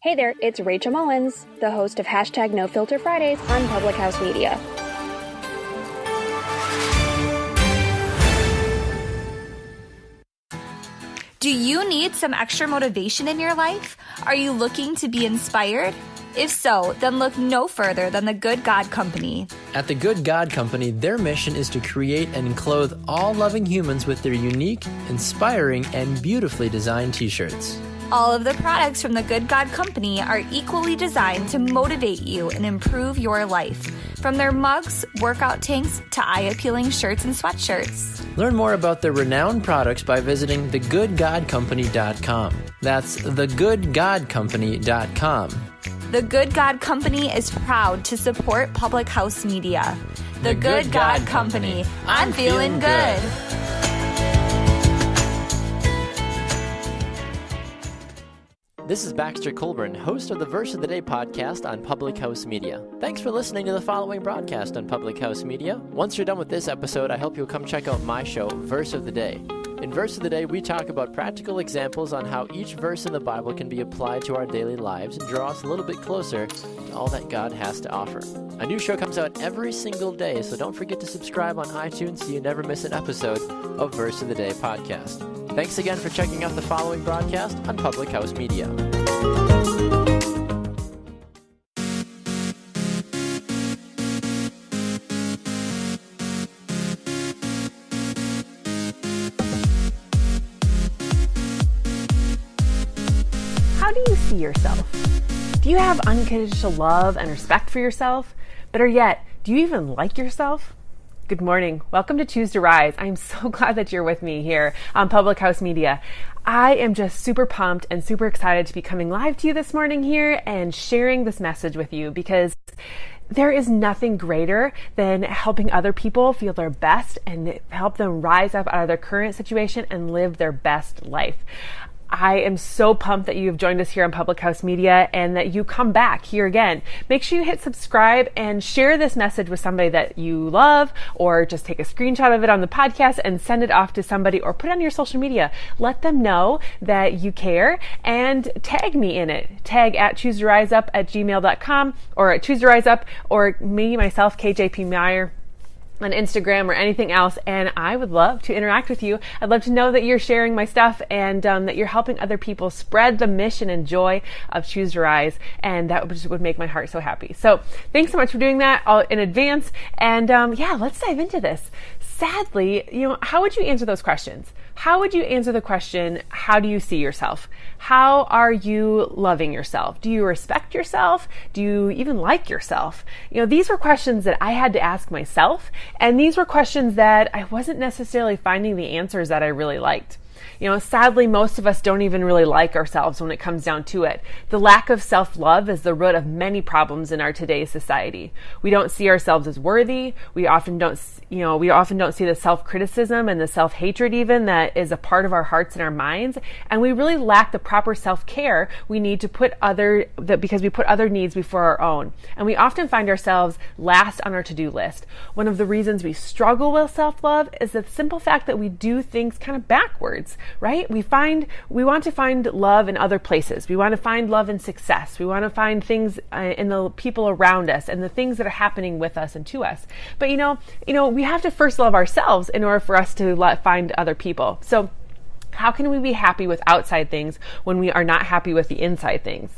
Hey there, it's Rachel Mullins, the host of Hashtag No Filter Fridays on Public House Media. Do you need some extra motivation in your life? Are you looking to be inspired? If so, then look no further than the Good God Company. At the Good God Company, their mission is to create and clothe all loving humans with their unique, inspiring, and beautifully designed t-shirts. All of the products from the Good God Company are equally designed to motivate you and improve your life. From their mugs, workout tanks, to eye-appealing shirts and sweatshirts. Learn more about their renowned products by visiting thegoodgodcompany.com. That's thegoodgodcompany.com. The Good God Company is proud to support Public House Media. The Good God Company. I'm feeling good. This is Baxter Colburn, host of the Verse of the Day podcast on Public House Media. Thanks for listening to the following broadcast on Public House Media. Once you're done with this episode, I hope you'll come check out my show, Verse of the Day. In Verse of the Day, we talk about practical examples on how each verse in the Bible can be applied to our daily lives and draw us a little bit closer to all that God has to offer. A new show comes out every single day, so don't forget to subscribe on iTunes so you never miss an episode of Verse of the Day podcast. Thanks again for checking out the following broadcast on Public House Media. How do you see yourself? Do you have unconditional love and respect for yourself? Better yet, do you even like yourself? Good morning. Welcome to Choose to Rise. I'm so glad that you're with me here on Public House Media. I am just super pumped and super excited to be coming live to you this morning here and sharing this message with you, because there is nothing greater than helping other people feel their best and help them rise up out of their current situation and live their best life. I am so pumped that you have joined us here on Public House Media and that you come back here again. Make sure you hit subscribe and share this message with somebody that you love, or just take a screenshot of it on the podcast and send it off to somebody, or put it on your social media. Let them know that you care and tag me in it. Tag at choosetoriseup@gmail.com, or at choosetoriseup, or me, myself, Kim Meyer, on Instagram or anything else, and I would love to interact with you. I'd love to know that you're sharing my stuff and that you're helping other people spread the mission and joy of Choose to Rise, and that would make my heart so happy. So thanks so much for doing that in advance, and let's dive into this. Sadly, how would you answer those questions? How would you answer the question, how do you see yourself? How are you loving yourself? Do you respect yourself? Do you even like yourself? These were questions that I had to ask myself, and these were questions that I wasn't necessarily finding the answers that I really liked. Sadly, most of us don't even really like ourselves when it comes down to it. The lack of self-love is the root of many problems in our today's society. We don't see ourselves as worthy. We often don't see the self-criticism and the self-hatred even that is a part of our hearts and our minds. And we really lack the proper self-care we need to because we put other needs before our own. And we often find ourselves last on our to-do list. One of the reasons we struggle with self-love is the simple fact that we do things kind of backwards. Right? We want to find love in other places. We want to find love in success. We want to find things in the people around us and the things that are happening with us and to us. But we have to first love ourselves in order for us to find other people. So how can we be happy with outside things when we are not happy with the inside things?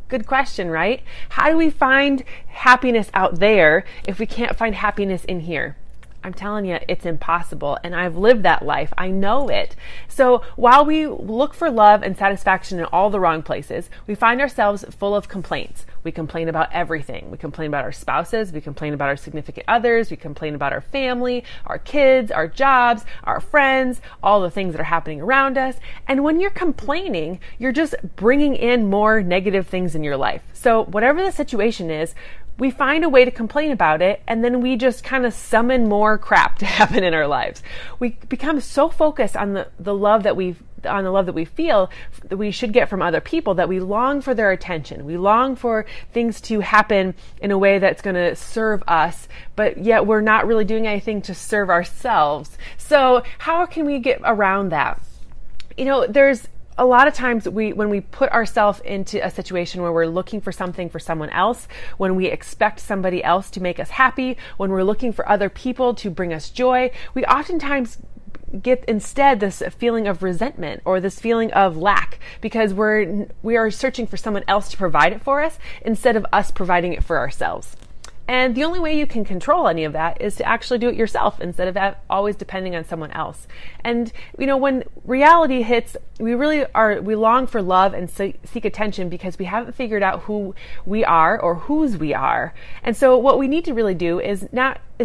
Good question, right? How do we find happiness out there if we can't find happiness in here? I'm telling you, it's impossible, and I've lived that life. I know it. So while we look for love and satisfaction in all the wrong places, we find ourselves full of complaints. We complain about everything. We complain about our spouses. We complain about our significant others. We complain about our family, our kids, our jobs, our friends, all the things that are happening around us. And when you're complaining, you're just bringing in more negative things in your life. So whatever the situation is, we find a way to complain about it, and then we just kind of summon more crap to happen in our lives. We become so focused on the love that we feel that we should get from other people that we long for their attention. We long for things to happen in a way that's going to serve us, but yet we're not really doing anything to serve ourselves. So how can we get around that? There's a lot of times when we put ourselves into a situation where we're looking for something for someone else, when we expect somebody else to make us happy, when we're looking for other people to bring us joy, we oftentimes get instead this feeling of resentment or this feeling of lack because we are searching for someone else to provide it for us instead of us providing it for ourselves. And the only way you can control any of that is to actually do it yourself instead of always depending on someone else. And, when reality hits, we long for love and seek attention because we haven't figured out who we are or whose we are. And so what we need to really do is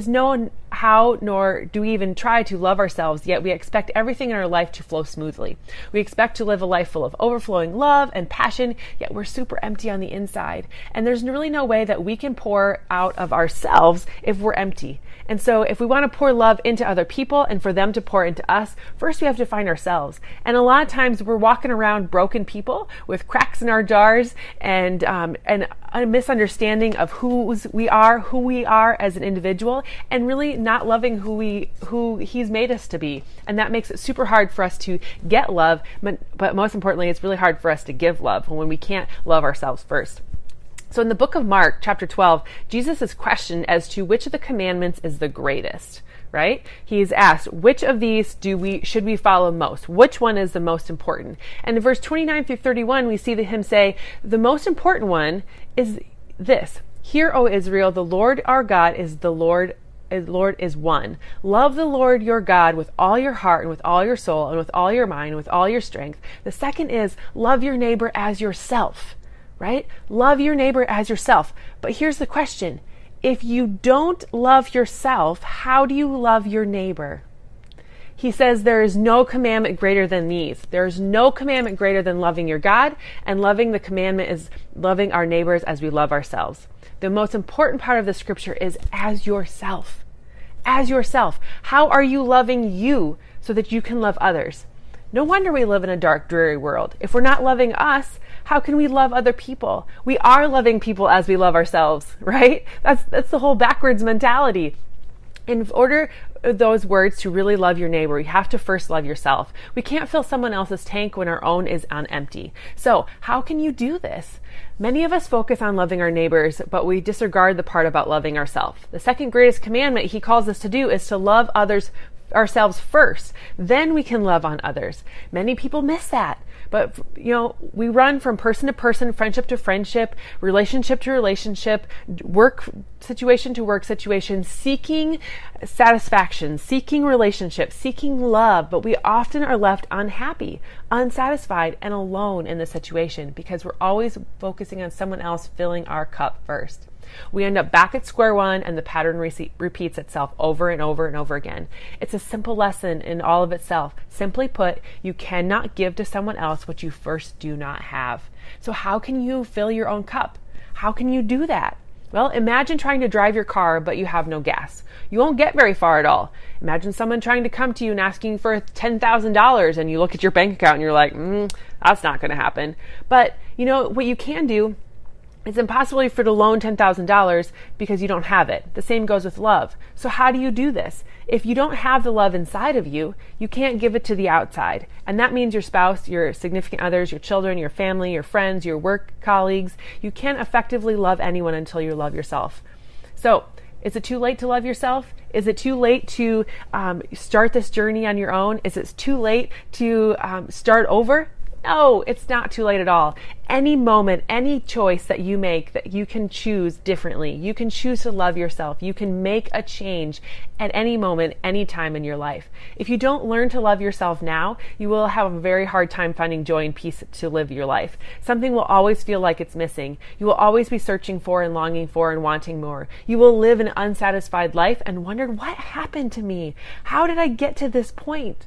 know how, nor do we even try to love ourselves, yet we expect everything in our life to flow smoothly. We expect to live a life full of overflowing love and passion, yet we're super empty on the inside. And there's really no way that we can pour out of ourselves if we're empty. And so if we want to pour love into other people and for them to pour into us, first we have to find ourselves. And a lot of times we're walking around broken people with cracks in our jars and a misunderstanding of who we are as an individual, and really not loving who He's made us to be. And that makes it super hard for us to get love, but most importantly, it's really hard for us to give love when we can't love ourselves first. So in the book of Mark, chapter 12, Jesus is questioned as to which of the commandments is the greatest, right? He's asked, which of these should we follow most? Which one is the most important? And in verse 29 through 31, we see him say, the most important one is this: Hear, O Israel, the Lord our God is the Lord is one. Love the Lord your God with all your heart and with all your soul and with all your mind and with all your strength. The second is love your neighbor as yourself, right? Love your neighbor as yourself. But here's the question. If you don't love yourself, how do you love your neighbor? He says there is no commandment greater than these. There is no commandment greater than loving your God, and loving the commandment is loving our neighbors as we love ourselves. The most important part of the scripture is as yourself. As yourself. How are you loving you so that you can love others? No wonder we live in a dark, dreary world. If we're not loving us, how can we love other people? We are loving people as we love ourselves, right? That's the whole backwards mentality. In order for those words to really love your neighbor, you have to first love yourself. We can't fill someone else's tank when our own is on empty. So how can you do this? Many of us focus on loving our neighbors, but we disregard the part about loving ourselves. The second greatest commandment he calls us to do is to love ourselves first. Then we can love on others. Many people miss that. But, we run from person to person, friendship to friendship, relationship to relationship, work situation to work situation, seeking satisfaction, seeking relationship, seeking love. But we often are left unhappy, unsatisfied, and alone in the situation because we're always focusing on someone else filling our cup first. We end up back at square one, and the pattern repeats itself over and over and over again. It's a simple lesson in all of itself. Simply put, you cannot give to someone else what you first do not have. So how can you fill your own cup? How can you do that? Well, imagine trying to drive your car, but you have no gas. You won't get very far at all. Imagine someone trying to come to you and asking for $10,000, and you look at your bank account and you're like, that's not going to happen. But, what you can do, it's impossible for you to loan $10,000 because you don't have it. The same goes with love. So how do you do this? If you don't have the love inside of you, you can't give it to the outside. And that means your spouse, your significant others, your children, your family, your friends, your work colleagues. You can't effectively love anyone until you love yourself. So is it too late to love yourself? Is it too late to start this journey on your own? Is it too late to start over? No, it's not too late at all. Any moment, any choice that you make, that you can choose differently. You can choose to love yourself. You can make a change at any moment, any time in your life. If you don't learn to love yourself now, you will have a very hard time finding joy and peace to live your life. Something will always feel like it's missing. You will always be searching for and longing for and wanting more. You will live an unsatisfied life and wonder, what happened to me? How did I get to this point?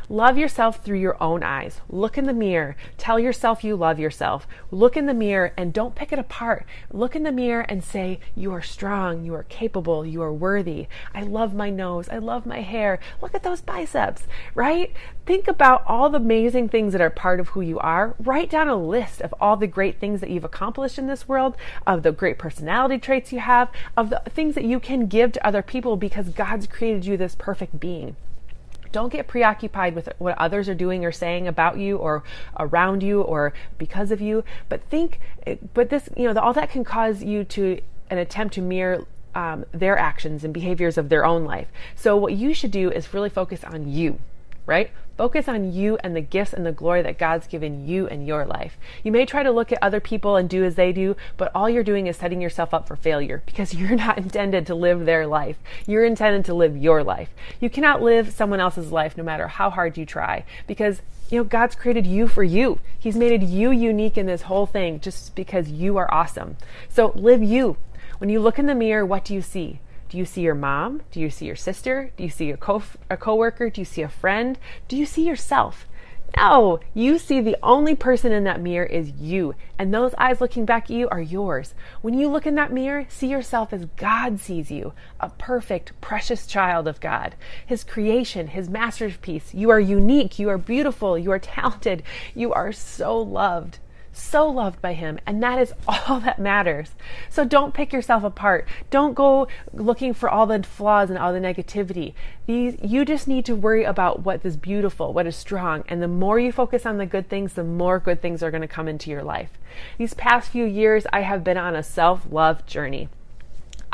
Love yourself through your own eyes. Look in the mirror. Tell yourself you love yourself. Look in the mirror and don't pick it apart. Look in the mirror and say, you are strong, you are capable, you are worthy. I love my nose. I love my hair. Look at those biceps, right? Think about all the amazing things that are part of who you are. Write down a list of all the great things that you've accomplished in this world, of the great personality traits you have, of the things that you can give to other people because God's created you this perfect being. Don't get preoccupied with what others are doing or saying about you or around you or because of you, but this, all that can cause you to an attempt to mirror their actions and behaviors of their own life. So what you should do is really focus on you, right? Focus on you and the gifts and the glory that God's given you in your life. You may try to look at other people and do as they do, but all you're doing is setting yourself up for failure because you're not intended to live their life. You're intended to live your life. You cannot live someone else's life no matter how hard you try because God's created you for you. He's made you unique in this whole thing just because you are awesome. So live you. When you look in the mirror, what do you see? Do you see your mom? Do you see your sister? Do you see a coworker? Do you see a friend? Do you see yourself? No, you see the only person in that mirror is you. And those eyes looking back at you are yours. When you look in that mirror, see yourself as God sees you, a perfect, precious child of God, His creation, His masterpiece. You are unique. You are beautiful. You are talented. You are so loved by Him, and that is all that matters. So don't pick yourself apart. Don't go looking for all the flaws and all the negativity. You just need to worry about what is beautiful, what is strong, and the more you focus on the good things, the more good things are going to come into your life. These past few years, I have been on a self-love journey.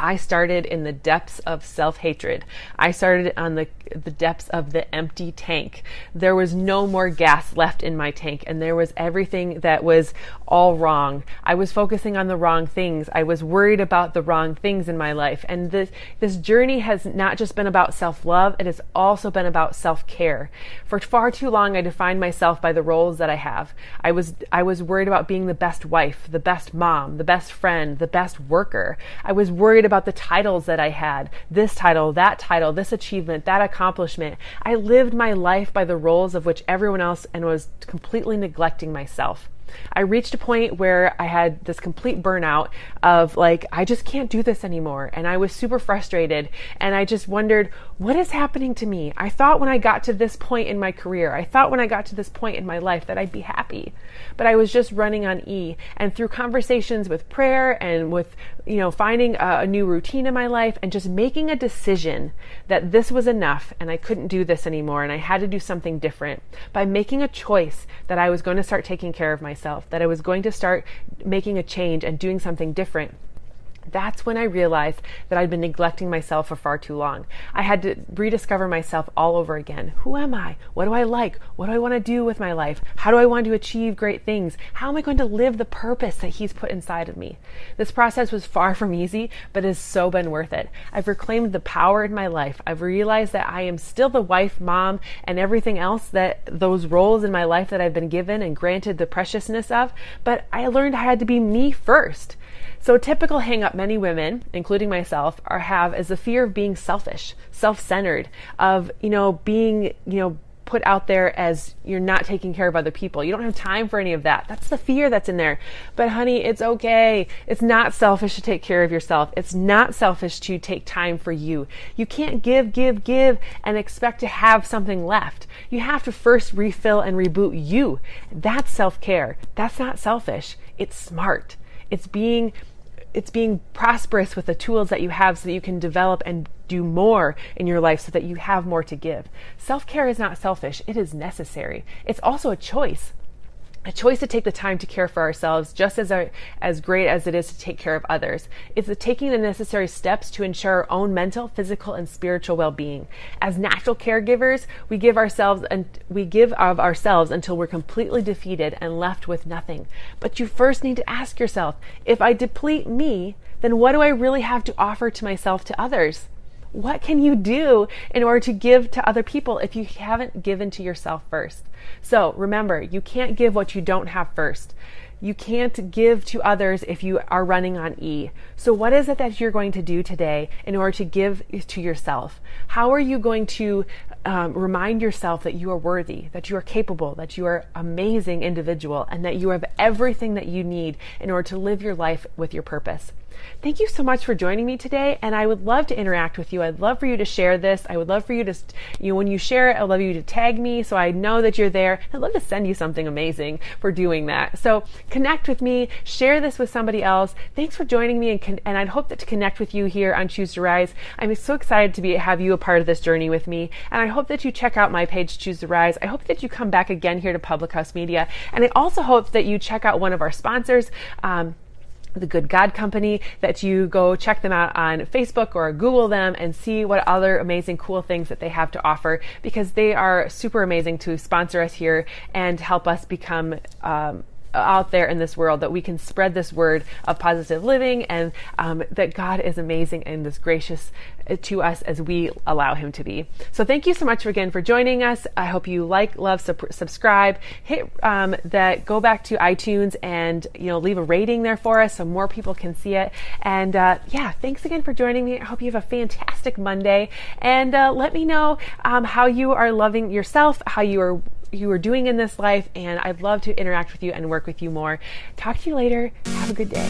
I started in the depths of self-hatred. I started on the depths of the empty tank. There was no more gas left in my tank, and there was everything that was all wrong. I was focusing on the wrong things. I was worried about the wrong things in my life. And this journey has not just been about self-love, it has also been about self-care. For far too long, I defined myself by the roles that I have. I was worried about being the best wife, the best mom, the best friend, the best worker. I was worried about the titles that I had, this title, this achievement, that accomplishment. I lived my life by the roles of which everyone else and was completely neglecting myself. I reached a point where I had this complete burnout of I just can't do this anymore. And I was super frustrated. And I just wondered, what is happening to me? I thought when I got to this point in my career, I thought when I got to this point in my life that I'd be happy. But I was just running on E. And through conversations with prayer and with, finding a new routine in my life and just making a decision that this was enough and I couldn't do this anymore and I had to do something different. By making a choice that I was going to start taking care of myself, that I was going to start making a change and doing something different. That's when I realized that I'd been neglecting myself for far too long. I had to rediscover myself all over again. Who am I? What do I like? What do I want to do with my life? How do I want to achieve great things? How am I going to live the purpose that He's put inside of me? This process was far from easy, but has so been worth it. I've reclaimed the power in my life. I've realized that I am still the wife, mom, and everything else that those roles in my life that I've been given and granted the preciousness of, but I learned I had to be me first. So a typical hang-up many women, including myself, have is the fear of being selfish, self-centered, of, being, put out there as you're not taking care of other people. You don't have time for any of that. That's the fear that's in there. But honey, it's okay. It's not selfish to take care of yourself. It's not selfish to take time for you. You can't give and expect to have something left. You have to first refill and reboot you. That's self-care. That's not selfish. It's smart. It's being prosperous with the tools that you have so that you can develop and do more in your life so that you have more to give. Self-care is not selfish. It is necessary. It's also a choice. A choice to take the time to care for ourselves just as great as it is to take care of others. It's taking the necessary steps to ensure our own mental, physical, and spiritual well-being. As natural caregivers, we give of ourselves until we're completely defeated and left with nothing. But you first need to ask yourself, if I deplete me, then what do I really have to offer to myself to others? What can you do in order to give to other people if you haven't given to yourself first? So remember, you can't give what you don't have first. You can't give to others if you are running on E. So what is it that you're going to do today in order to give to yourself? How are you going to remind yourself that you are worthy, that you are capable, that you are an amazing individual, and that you have everything that you need in order to live your life with your purpose? Thank you so much for joining me today, and I would love to interact with you. I'd love for you to share this. I would love for you to, when you share it, I'd love you to tag me so I know that you're there. I'd love to send you something amazing for doing that. So connect with me, share this with somebody else. Thanks for joining me, and I'd hope that to connect with you here on Choose to Rise. I'm so excited to have you a part of this journey with me, and I hope that you check out my page, Choose to Rise. I hope that you come back again here to Public House Media, and I also hope that you check out one of our sponsors, the Good God Company, that you go check them out on Facebook or Google them and see what other amazing, cool things that they have to offer, because they are super amazing to sponsor us here and help us become out there in this world, that we can spread this word of positive living, and that God is amazing and is gracious to us as we allow him to be. So thank you so much again for joining us. I hope you love, subscribe, hit go back to iTunes and leave a rating there for us so more people can see it. And thanks again for joining me. I hope you have a fantastic Monday, and let me know how you are loving yourself, how you are doing in this life, and I'd love to interact with you and work with you more. Talk to you later. Have a good day.